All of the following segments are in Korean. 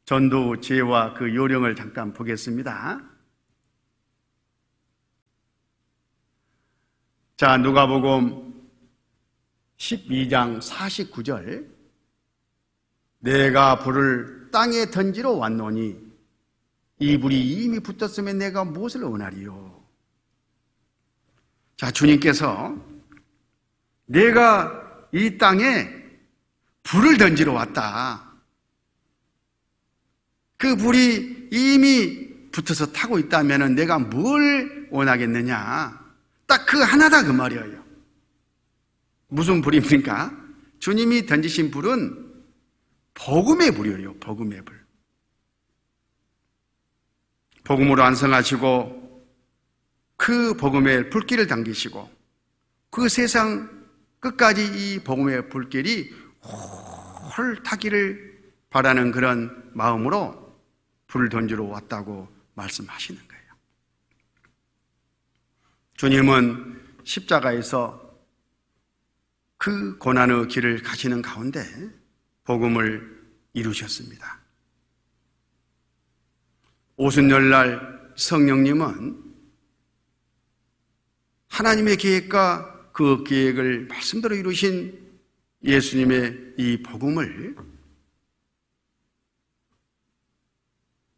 전도 지혜와 그 요령을 잠깐 보겠습니다. 자, 누가복음 12장 49절. 내가 불을 땅에 던지러 왔노니 이 불이 이미 붙었으면 내가 무엇을 원하리요? 자, 주님께서 내가 이 땅에 불을 던지러 왔다. 그 불이 이미 붙어서 타고 있다면 내가 뭘 원하겠느냐? 딱 그 하나다 그 말이에요. 무슨 불입니까? 주님이 던지신 불은 복음의 불이에요. 복음의 불. 복음으로 완성하시고 그 복음의 불길을 당기시고 그 세상 끝까지 이 복음의 불길이 홀 타기를 바라는 그런 마음으로 불을 던지러 왔다고 말씀하시는 거예요. 주님은 십자가에서 그 고난의 길을 가시는 가운데 복음을 이루셨습니다. 오순절날 성령님은 하나님의 계획과 그 계획을 말씀대로 이루신 예수님의 이 복음을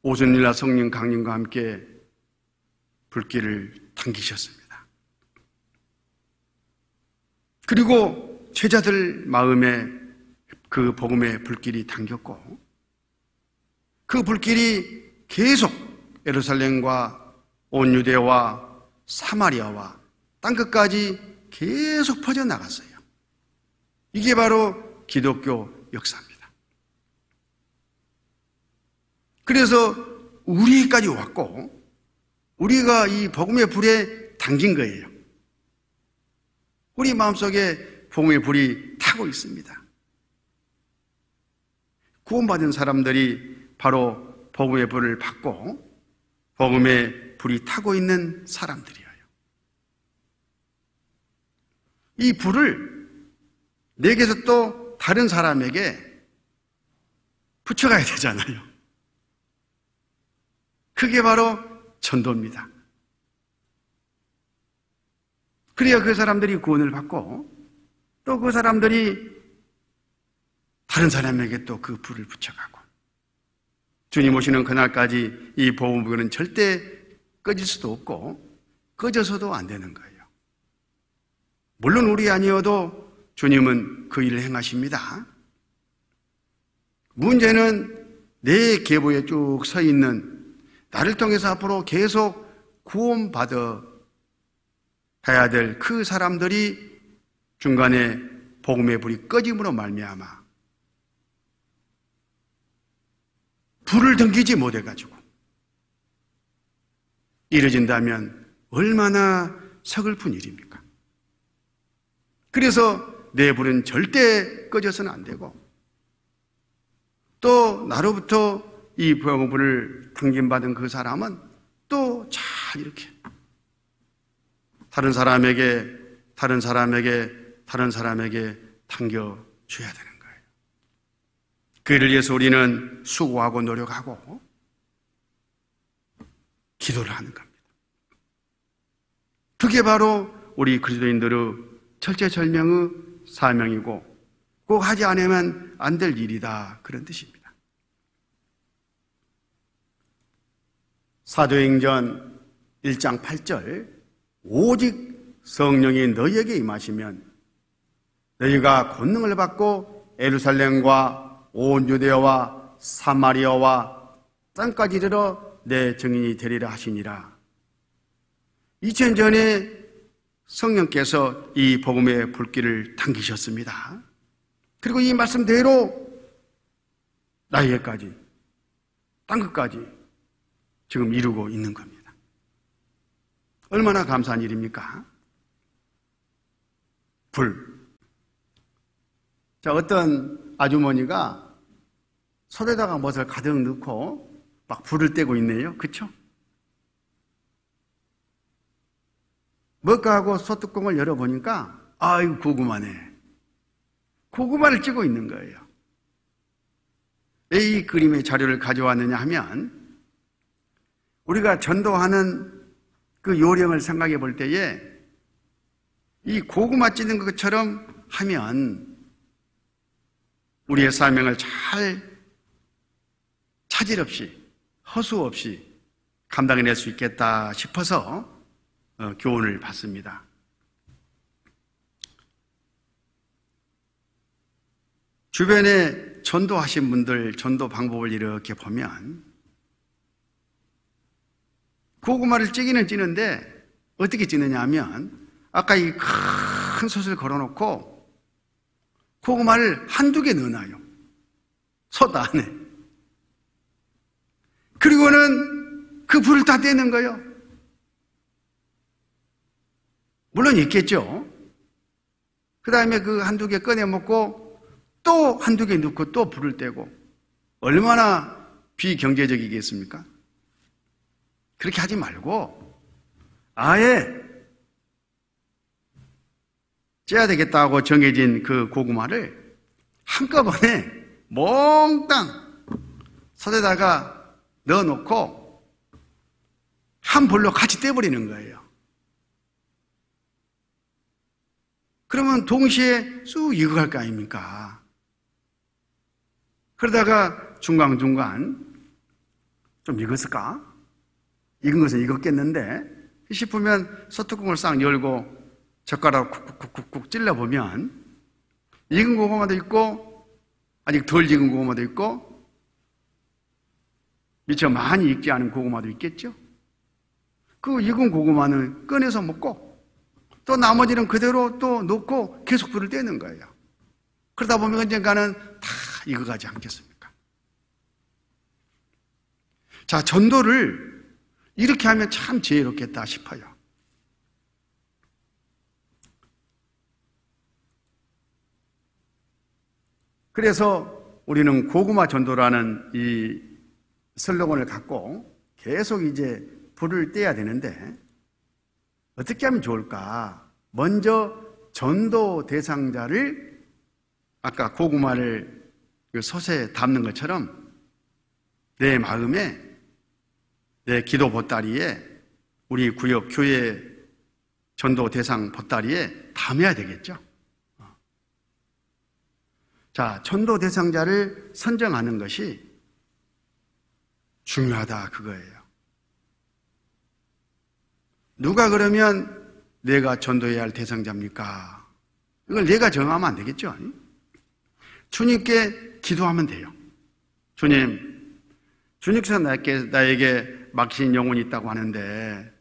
오순절날 성령 강림과 함께 불길을 당기셨습니다. 그리고 제자들 마음에 그 복음의 불길이 당겼고 그 불길이 계속 예루살렘과 온 유대와 사마리아와 땅끝까지 계속 퍼져나갔어요. 이게 바로 기독교 역사입니다. 그래서 우리까지 왔고 우리가 이 복음의 불에 당긴 거예요. 우리 마음속에 복음의 불이 타고 있습니다. 구원받은 사람들이 바로 복음의 불을 받고 복음의 불이 타고 있는 사람들이에요. 이 불을 내게서 또 다른 사람에게 붙여가야 되잖아요. 그게 바로 전도입니다. 그래야 그 사람들이 구원을 받고 또 그 사람들이 다른 사람에게 또 그 불을 붙여가고 주님 오시는 그날까지 이 복음은 절대 꺼질 수도 없고 꺼져서도 안 되는 거예요. 물론 우리 아니어도 주님은 그 일을 행하십니다. 문제는 내 계보에 쭉 서 있는 나를 통해서 앞으로 계속 구원받아 해야 될 그 사람들이 중간에 복음의 불이 꺼짐으로 말미암아 불을 던지지 못해가지고 이뤄진다면 얼마나 서글픈 일입니까? 그래서 내 불은 절대 꺼져서는 안 되고 또 나로부터 이 복음을 당김받은 그 사람은 또 잘 이렇게 다른 사람에게 당겨줘야 되는 거예요. 그 일을 위해서 우리는 수고하고 노력하고 기도를 하는 겁니다. 그게 바로 우리 그리스도인들의 철제절명의 사명이고 꼭 하지 않으면 안 될 일이다, 그런 뜻입니다. 사도행전 1장 8절 오직 성령이 너희에게 임하시면 너희가 권능을 받고 예루살렘과 온 유대와 사마리아와 땅까지 이르러 내 증인이 되리라 하시니라. 2000년 전에 성령께서 이 복음의 불길을 당기셨습니다. 그리고 이 말씀대로 나에게까지 땅끝까지 지금 이루고 있는 겁니다. 얼마나 감사한 일입니까? 불. 자, 어떤 아주머니가 손에다가 무엇을 가득 넣고 막 불을 떼고 있네요. 그렇죠? 뭘까 하고 소뚜껑을 열어보니까 아이고 고구마네. 고구마를 찌고 있는 거예요. 왜 이 그림의 자료를 가져왔느냐 하면 우리가 전도하는 그 요령을 생각해 볼 때에 이 고구마 찢는 것처럼 하면 우리의 사명을 잘 차질 없이 허수 없이 감당해낼 수 있겠다 싶어서 교훈을 받습니다. 주변에 전도하신 분들 전도 방법을 이렇게 보면 고구마를 찌기는 찌는데 어떻게 찌느냐 하면 아까 이 큰 솥을 걸어놓고 고구마를 한두 개 넣어놔요. 솥 안에. 그리고는 그 불을 다 떼는 거예요. 물론 있겠죠. 그 다음에 그 한두 개 꺼내 먹고 또 한두 개 넣고 또 불을 떼고 얼마나 비경제적이겠습니까? 그렇게 하지 말고 아예 쪄야 되겠다고 정해진 그 고구마를 한꺼번에 몽땅 솥에다가 넣어놓고 한 불로 같이 떼버리는 거예요. 그러면 동시에 쑥 익어갈 거 아닙니까? 그러다가 중간중간 좀 익었을까? 익은 것은 익었겠는데 싶으면 솥뚜껑을 싹 열고 젓가락으로 쿡쿡쿡쿡 찔러보면 익은 고구마도 있고 아직 덜 익은 고구마도 있고 미처 많이 익지 않은 고구마도 있겠죠. 그 익은 고구마는 꺼내서 먹고 또 나머지는 그대로 또 놓고 계속 불을 떼는 거예요. 그러다 보면 언젠가는 다 익어가지 않겠습니까? 자, 전도를 이렇게 하면 참 지혜롭겠다 싶어요. 그래서 우리는 고구마 전도라는 이 슬로건을 갖고 계속 이제 불을 떼야 되는데 어떻게 하면 좋을까? 먼저 전도 대상자를 아까 고구마를 솥에 담는 것처럼 내 마음에 내 기도 보따리에 우리 구역 교회 전도 대상 보따리에 담아야 되겠죠. 자, 전도 대상자를 선정하는 것이 중요하다 그거예요. 누가 그러면 내가 전도해야 할 대상자입니까? 이걸 내가 정하면 안 되겠죠. 주님께 기도하면 돼요. 주님께서 나에게 맡기신 영혼이 있다고 하는데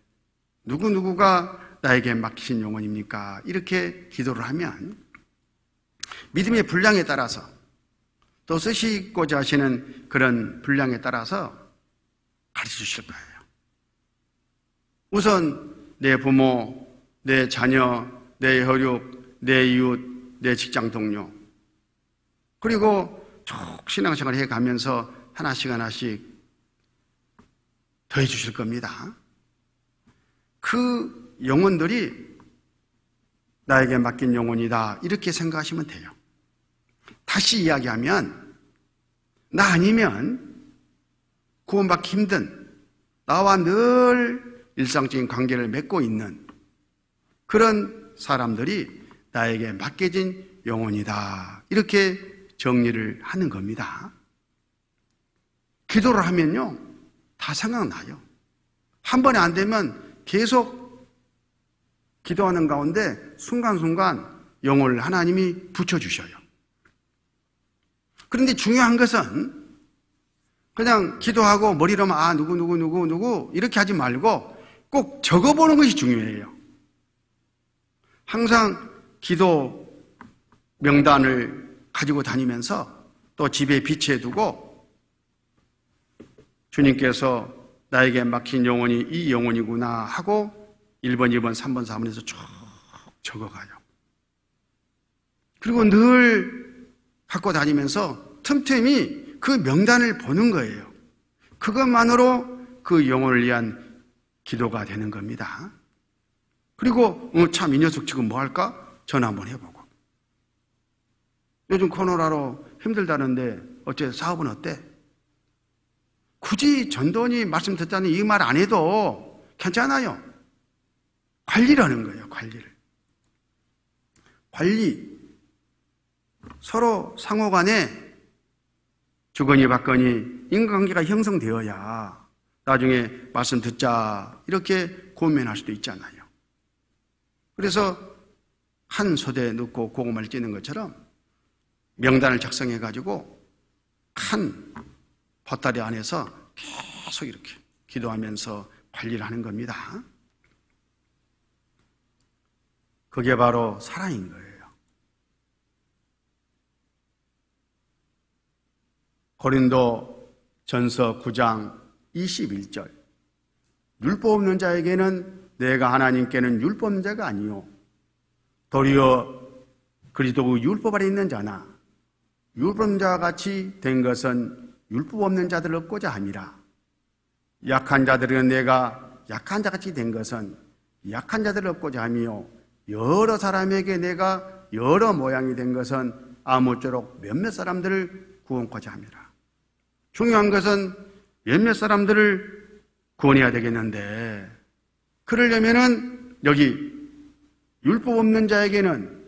누구누구가 나에게 맡기신 영혼입니까? 이렇게 기도를 하면 믿음의 분량에 따라서 또 쓰시고자 하시는 그런 분량에 따라서 가르쳐 주실 거예요. 우선 내 부모, 내 자녀, 내 혈육, 내 이웃, 내 직장 동료 그리고 쭉 신앙생활을 해가면서 하나씩 더해 주실 겁니다. 그 영혼들이 나에게 맡긴 영혼이다 이렇게 생각하시면 돼요. 다시 이야기하면 나 아니면 구원받기 힘든 나와 늘 일상적인 관계를 맺고 있는 그런 사람들이 나에게 맡겨진 영혼이다 이렇게 정리를 하는 겁니다. 기도를 하면요 다 생각나요. 한 번에 안 되면 계속 기도하는 가운데 순간순간 영혼을 하나님이 붙여주셔요. 그런데 중요한 것은 그냥 기도하고 머리로만 누구 이렇게 하지 말고 꼭 적어보는 것이 중요해요. 항상 기도 명단을 가지고 다니면서 또 집에 비치해두고 주님께서 나에게 맡긴 영혼이 이 영혼이구나 하고 1번, 2번, 3번, 4번에서 쭉 적어가요. 그리고 늘 갖고 다니면서 틈틈이 그 명단을 보는 거예요. 그것만으로 그 영혼을 위한 기도가 되는 겁니다. 그리고 참 이 녀석 지금 뭐 할까? 전화 한번 해보고. 요즘 코로나로 힘들다는데 어째 사업은 어때? 굳이 전도원이 말씀 듣자니 이 말 안 해도 괜찮아요. 관리라는 거예요. 관리. 서로 상호 간에 주거니 받거니 인간관계가 형성되어야 나중에 말씀 듣자 이렇게 고민할 수도 있잖아요. 그래서 한 소대 넣고 고구마를 찌는 것처럼 명단을 작성해가지고 한 보따리 안에서 계속 이렇게 기도하면서 관리를 하는 겁니다. 그게 바로 사랑인 거예요. 고린도 전서 9장 21절. 율법 없는 자에게는 내가 하나님께는 율법자가 아니요 도리어 그리스도 율법 아래 있는 자나 율법자 같이 된 것은 율법 없는 자들을 얻고자 함이라. 약한 자들은 내가 약한 자같이 된 것은 약한 자들을 얻고자 하며 여러 사람에게 내가 여러 모양이 된 것은 아무쪼록 몇몇 사람들을 구원코자 함이라. 중요한 것은 몇몇 사람들을 구원해야 되겠는데 그러려면은 여기 율법 없는 자에게는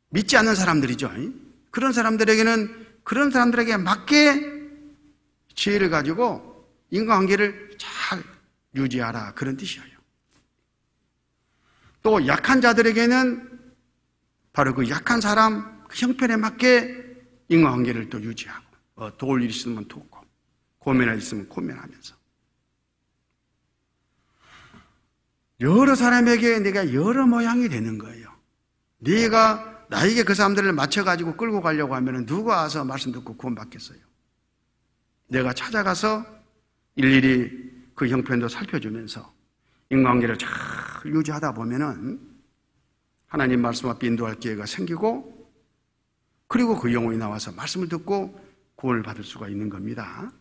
믿지 않는 사람들이죠. 그런 사람들에게는 그런 사람들에게 맞게 지혜를 가지고 인간관계를 잘 유지하라 그런 뜻이에요. 또 약한 자들에게는 바로 그 약한 사람 그 형편에 맞게 인간관계를 또 유지하고 도울 일 있으면 돕고 고민할 일 있으면 고민하면서 여러 사람에게 내가 여러 모양이 되는 거예요. 네가 나에게 그 사람들을 맞춰가지고 끌고 가려고 하면 누가 와서 말씀 듣고 구원받겠어요? 내가 찾아가서 일일이 그 형편도 살펴주면서 인간관계를 잘 유지하다 보면은 하나님 말씀 앞에 인도할 기회가 생기고 그리고 그 영혼이 나와서 말씀을 듣고 구원을 받을 수가 있는 겁니다.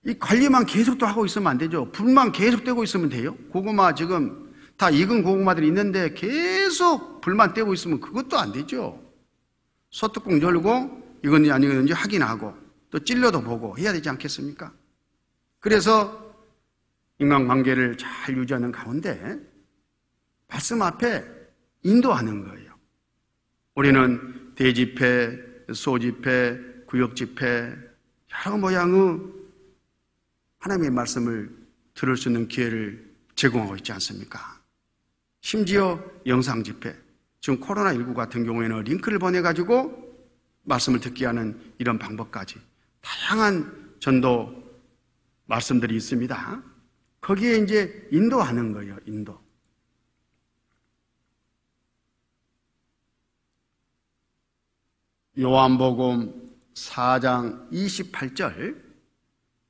이 관리만 계속 또 하고 있으면 안 되죠. 불만 계속 떼고 있으면 돼요. 고구마 지금 다 익은 고구마들이 있는데 계속 불만 떼고 있으면 그것도 안 되죠. 소뚜껑 열고 이건지 아니건지 확인하고 또 찔러도 보고 해야 되지 않겠습니까? 그래서 인간관계를 잘 유지하는 가운데 말씀 앞에 인도하는 거예요. 우리는 대집회, 소집회, 구역집회 여러 모양의 하나님의 말씀을 들을 수 있는 기회를 제공하고 있지 않습니까? 심지어 영상집회, 지금 코로나19 같은 경우에는 링크를 보내가지고 말씀을 듣게 하는 이런 방법까지 다양한 전도 말씀들이 있습니다. 거기에 이제 인도하는 거예요. 인도. 요한복음 4장 28절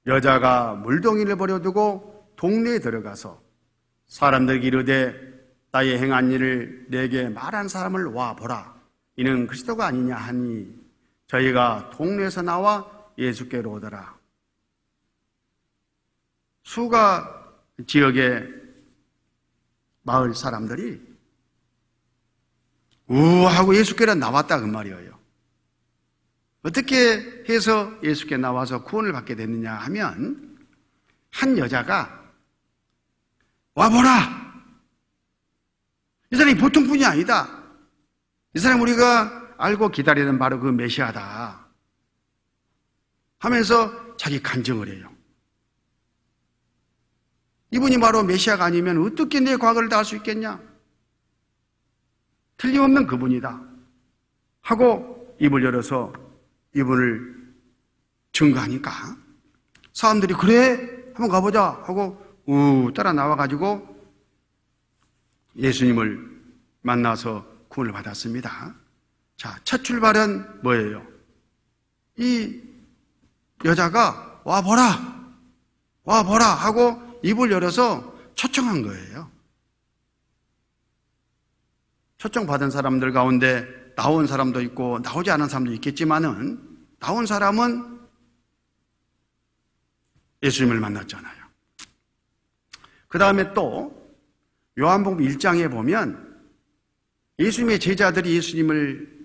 여자가 물동이를 버려두고 동네에 들어가서 사람들에게 이르되 나의 행한 일을 내게 말한 사람을 와보라. 이는 그리스도가 아니냐 하니 저희가 동네에서 나와 예수께로 오더라. 수가 지역의 마을 사람들이 우하고 예수께로 나왔다 그 말이에요. 어떻게 해서 예수께 나와서 구원을 받게 됐느냐 하면 한 여자가 와보라. 이 사람이 보통 분이 아니다. 이 사람 우리가 알고 기다리는 바로 그 메시아다 하면서 자기 간증을 해요. 이분이 바로 메시아가 아니면 어떻게 내 과거를 다 알 수 있겠냐? 틀림없는 그분이다 하고 입을 열어서 이분을 증거하니까 사람들이 그래? 한번 가보자 하고 따라 나와가지고 예수님을 만나서 구원을 받았습니다. 자, 첫 출발은 뭐예요? 이 여자가 와보라 하고 입을 열어서 초청한 거예요. 초청받은 사람들 가운데 나온 사람도 있고 나오지 않은 사람도 있겠지만은 나온 사람은 예수님을 만났잖아요. 그 다음에 또 요한복음 1장에 보면 예수님의 제자들이 예수님을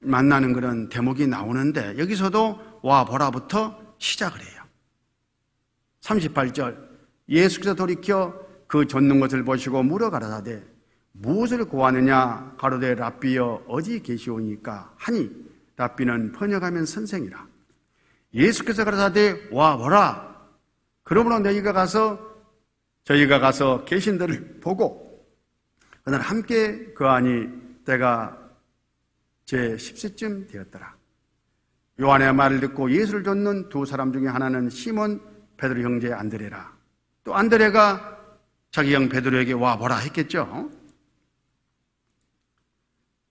만나는 그런 대목이 나오는데 여기서도 와 보라부터 시작을 해요. 38절 예수께서 돌이켜 그 젖는 것을 보시고 물어 가라사대 무엇을 구하느냐 가로되 랍비여 어디 계시오니까 하니 랍비는 번역하면 선생이라. 예수께서 가라사대 와 보라 그러므로 저희가 가서 계신들을 보고 그날 함께 거하니 때가 제 10시쯤 되었더라. 요한의 말을 듣고 예수를 쫓는 두 사람 중에 하나는 시몬 베드로 형제 안드레라. 또 안드레가 자기 형 베드로에게 와 보라 했겠죠.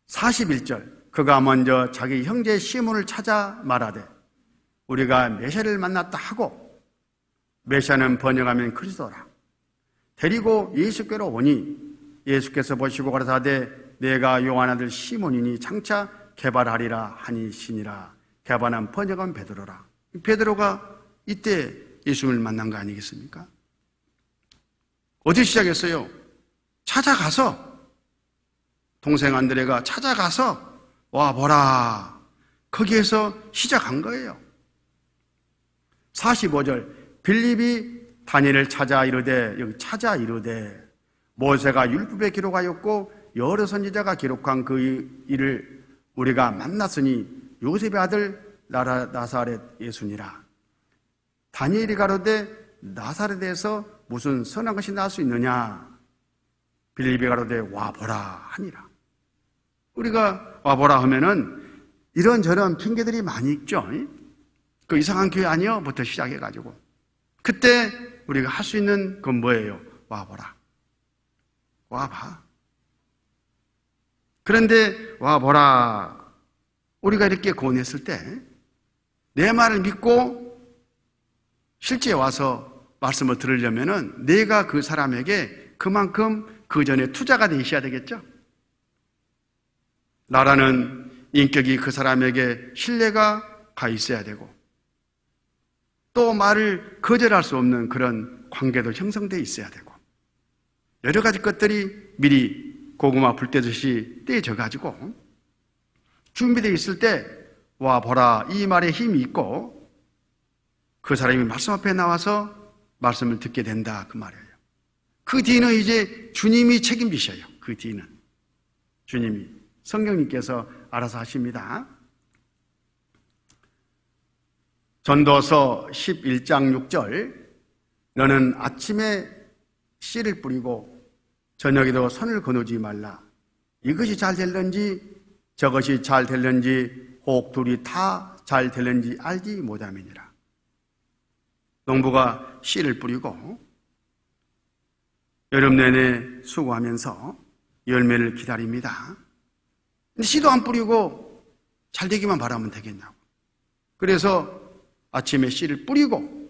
41절 그가 먼저 자기 형제 시몬을 찾아 말하되 우리가 메시아를 만났다 하고 메시아는 번역하면 그리스도라. 데리고 예수께로 오니 예수께서 보시고 가라사대 내가 요한 아들 시몬이니 장차 개발하리라 하니 신이라. 개발한 번역은 베드로라. 베드로가 이때 예수님을 만난 거 아니겠습니까? 어디 시작했어요? 찾아가서 동생 안드레가 찾아가서 와 보라 거기에서 시작한 거예요. 45절 빌립이 다니엘을 찾아 이르되 여기 찾아 이르되 모세가 율법에 기록하였고 여러 선지자가 기록한 그 일을 우리가 만났으니 요셉의 아들 나사렛 예수니라. 다니엘이 가로되 나사렛에서 무슨 선한 것이 나올 수 있느냐 빌립이 가로되 와보라 하니라. 우리가 와보라 하면은 이런저런 핑계들이 많이 있죠. 그 이상한 교회 아니요? 부터 시작해가지고 그때 우리가 할 수 있는 건 뭐예요? 와보라. 와봐. 그런데 와보라 우리가 이렇게 권했을 때 내 말을 믿고 실제 와서 말씀을 들으려면은 내가 그 사람에게 그만큼 그 전에 투자가 돼 있어야 되겠죠? 나라는 인격이 그 사람에게 신뢰가 가 있어야 되고 또 말을 거절할 수 없는 그런 관계도 형성되어 있어야 되고 여러 가지 것들이 미리 고구마 불 떼듯이 떼져 가지고 준비되어 있을 때 와 보라 이 말에 힘이 있고 그 사람이 말씀 앞에 나와서 말씀을 듣게 된다 그 말이에요. 그 뒤는 이제 주님이 책임지셔요. 그 뒤는 주님이 성령님께서 알아서 하십니다. 전도서 11장 6절 너는 아침에 씨를 뿌리고 저녁에도 손을 거두지 말라. 이것이 잘 될는지 저것이 잘 될는지 혹 둘이 다 잘 될는지 알지 못함이니라. 농부가 씨를 뿌리고 여름 내내 수고하면서 열매를 기다립니다. 근데 씨도 안 뿌리고 잘 되기만 바라면 되겠냐고. 그래서 아침에 씨를 뿌리고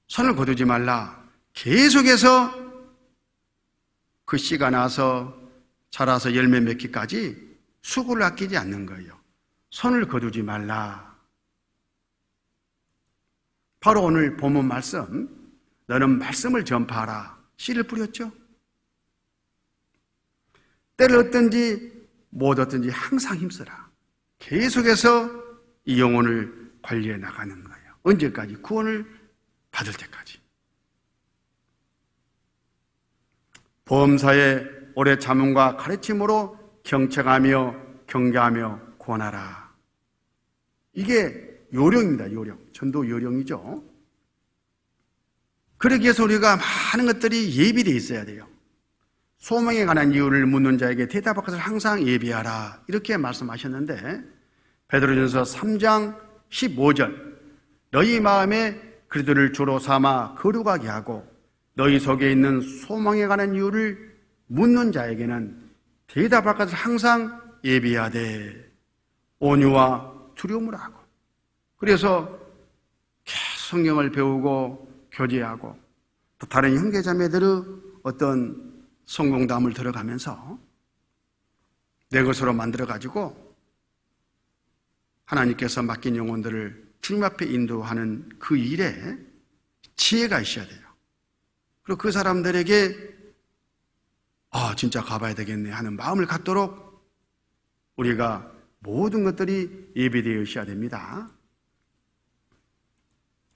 손을 거두지 말라. 계속해서 그 씨가 나서 자라서 열매 맺기까지 수고를 아끼지 않는 거예요. 손을 거두지 말라. 바로 오늘 본문 말씀 너는 말씀을 전파하라. 씨를 뿌렸죠. 때를 얻든지 못 얻든지 항상 힘쓰라. 계속해서 이 영혼을 관리해 나가는 거예요. 언제까지? 구원을 받을 때까지. 범사에 오래 자문과 가르침으로 경책하며 경계하며 권하라. 이게 요령입니다. 요령. 전도 요령이죠. 그러기 위해서 우리가 많은 것들이 예비되어 있어야 돼요. 소망에 관한 이유를 묻는 자에게 대답할 것을 항상 예비하라. 이렇게 말씀하셨는데 베드로전서 3장 15절 너희 마음에 그들을 주로 삼아 거룩하게 하고 너희 속에 있는 소망에 관한 이유를 묻는 자에게는 대답할 것을 항상 예비하되 온유와 두려움을 하고 그래서 계속 성경을 배우고 교제하고 또 다른 형제자매들의 어떤 성공담을 들어가면서 내 것으로 만들어가지고 하나님께서 맡긴 영혼들을 주님 앞에 인도하는 그 일에 지혜가 있어야 돼요. 그리고 그 사람들에게 진짜 가봐야 되겠네 하는 마음을 갖도록 우리가 모든 것들이 예비되어 있어야 됩니다.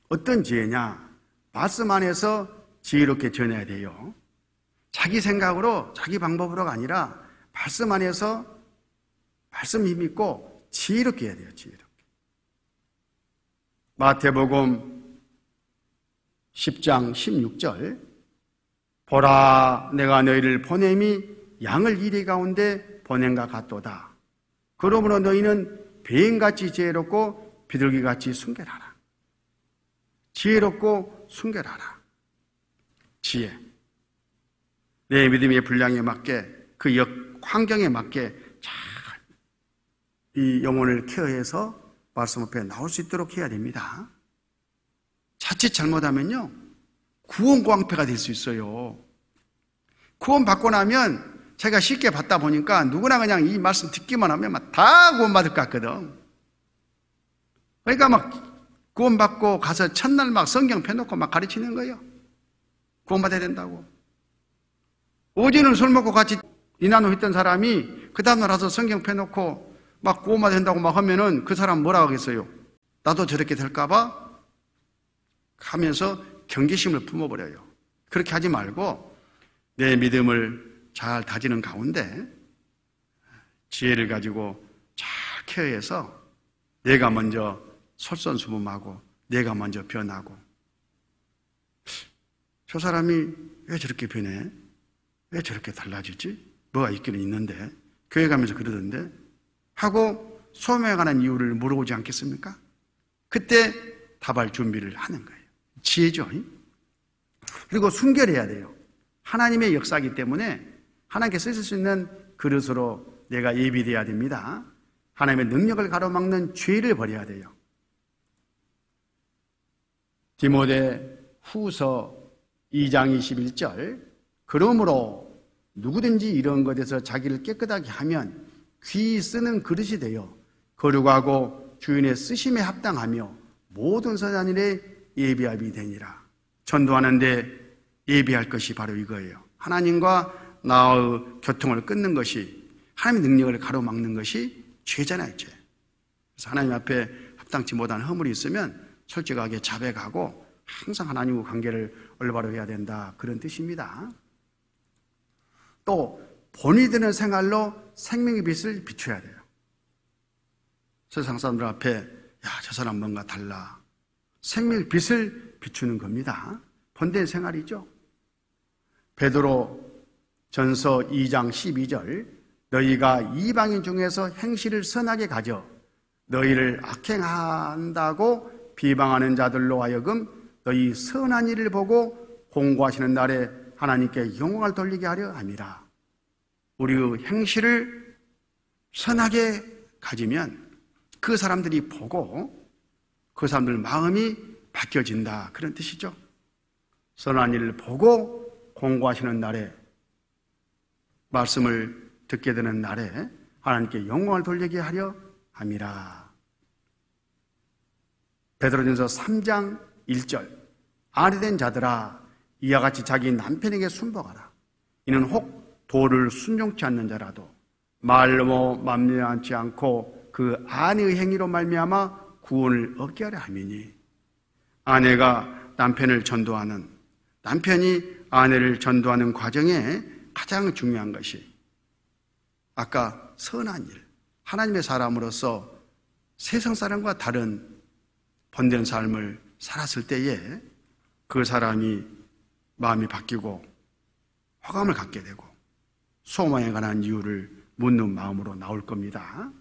어떤 지혜냐? 말씀 안에서 지혜롭게 전해야 돼요. 자기 생각으로, 자기 방법으로가 아니라 말씀 안에서 말씀 힘 있고 지혜롭게 해야 돼요. 지혜롭게. 마태복음 10장 16절, 보라, 내가 너희를 보냄이 양을 이리 가운데 보냄과 같도다. 그러므로 너희는 뱀같이 지혜롭고 비둘기같이 순결하라. 지혜롭고 순결하라. 지혜. 내 믿음의 분량에 맞게, 그 환경에 맞게 잘 이 영혼을 케어해서 말씀 앞에 나올 수 있도록 해야 됩니다. 자칫 잘못하면요, 구원광패가 될 수 있어요. 구원 받고 나면 제가 쉽게 받다 보니까 누구나 그냥 이 말씀 듣기만 하면 막 다 구원받을 것 같거든. 그러니까 막 구원받고 가서 첫날 막 성경 펴놓고 막 가르치는 거예요. 구원받아야 된다고. 어제는 술 먹고 같이 이나노 했던 사람이 그 다음날 와서 성경 펴놓고 막 구원받아야 된다고 막 하면은 그 사람 뭐라 하겠어요? 나도 저렇게 될까봐 하면서 경계심을 품어버려요. 그렇게 하지 말고 내 믿음을 잘 다지는 가운데 지혜를 가지고 잘 케어해서 내가 먼저 솔선수범하고 내가 먼저 변하고, 저 사람이 왜 저렇게 변해? 왜 저렇게 달라지지? 뭐가 있기는 있는데, 교회 가면서 그러던데 하고 소명에 관한 이유를 물어보지 않겠습니까? 그때 답할 준비를 하는 거예요. 지혜죠. 그리고 순결해야 돼요. 하나님의 역사이기 때문에 하나님께 쓰실 수 있는 그릇으로 내가 예비되어야 됩니다. 하나님의 능력을 가로막는 죄를 버려야 돼요. 디모데 후서 2장 21절, 그러므로 누구든지 이런 것에서 자기를 깨끗하게 하면 귀 쓰는 그릇이 되어 거룩하고 주인의 쓰심에 합당하며 모든 선한 일에 예비함이 되니라. 전도하는데 예비할 것이 바로 이거예요. 하나님과 나의 교통을 끊는 것이, 하나님의 능력을 가로막는 것이 죄잖아요, 죄. 그래서 하나님 앞에 합당치 못한 허물이 있으면 솔직하게 자백하고 항상 하나님과 관계를 올바로 해야 된다, 그런 뜻입니다. 또 본이 드는 생활로 생명의 빛을 비춰야 돼요. 세상 사람들 앞에 야, 저 사람 뭔가 달라. 생명의 빛을 비추는 겁니다. 본된 생활이죠. 베드로 전서 2장 12절, 너희가 이방인 중에서 행실을 선하게 가져 너희를 악행한다고 비방하는 자들로 하여금 너희 선한 일을 보고 공고하시는 날에 하나님께 영광을 돌리게 하려 함이라. 우리의 행실을 선하게 가지면 그 사람들이 보고 그 사람들 마음이 바뀌어진다, 그런 뜻이죠. 선한 일을 보고 공고하시는 날에, 말씀을 듣게 되는 날에 하나님께 영광을 돌리게 하려 함이라. 베드로전서 3장 1절, 아내된 자들아 이와 같이 자기 남편에게 순복하라. 이는 혹 도를 순종치 않는 자라도 말로 만면하지 않고 그 아내의 행위로 말미암아 구원을 얻게 하려 함이니, 아내가 남편을 전도하는, 남편이 아내를 전도하는 과정에 가장 중요한 것이 아까 선한 일, 하나님의 사람으로서 세상 사람과 다른 본된 삶을 살았을 때에 그 사람이 마음이 바뀌고 호감을 갖게 되고 소망에 관한 이유를 묻는 마음으로 나올 겁니다.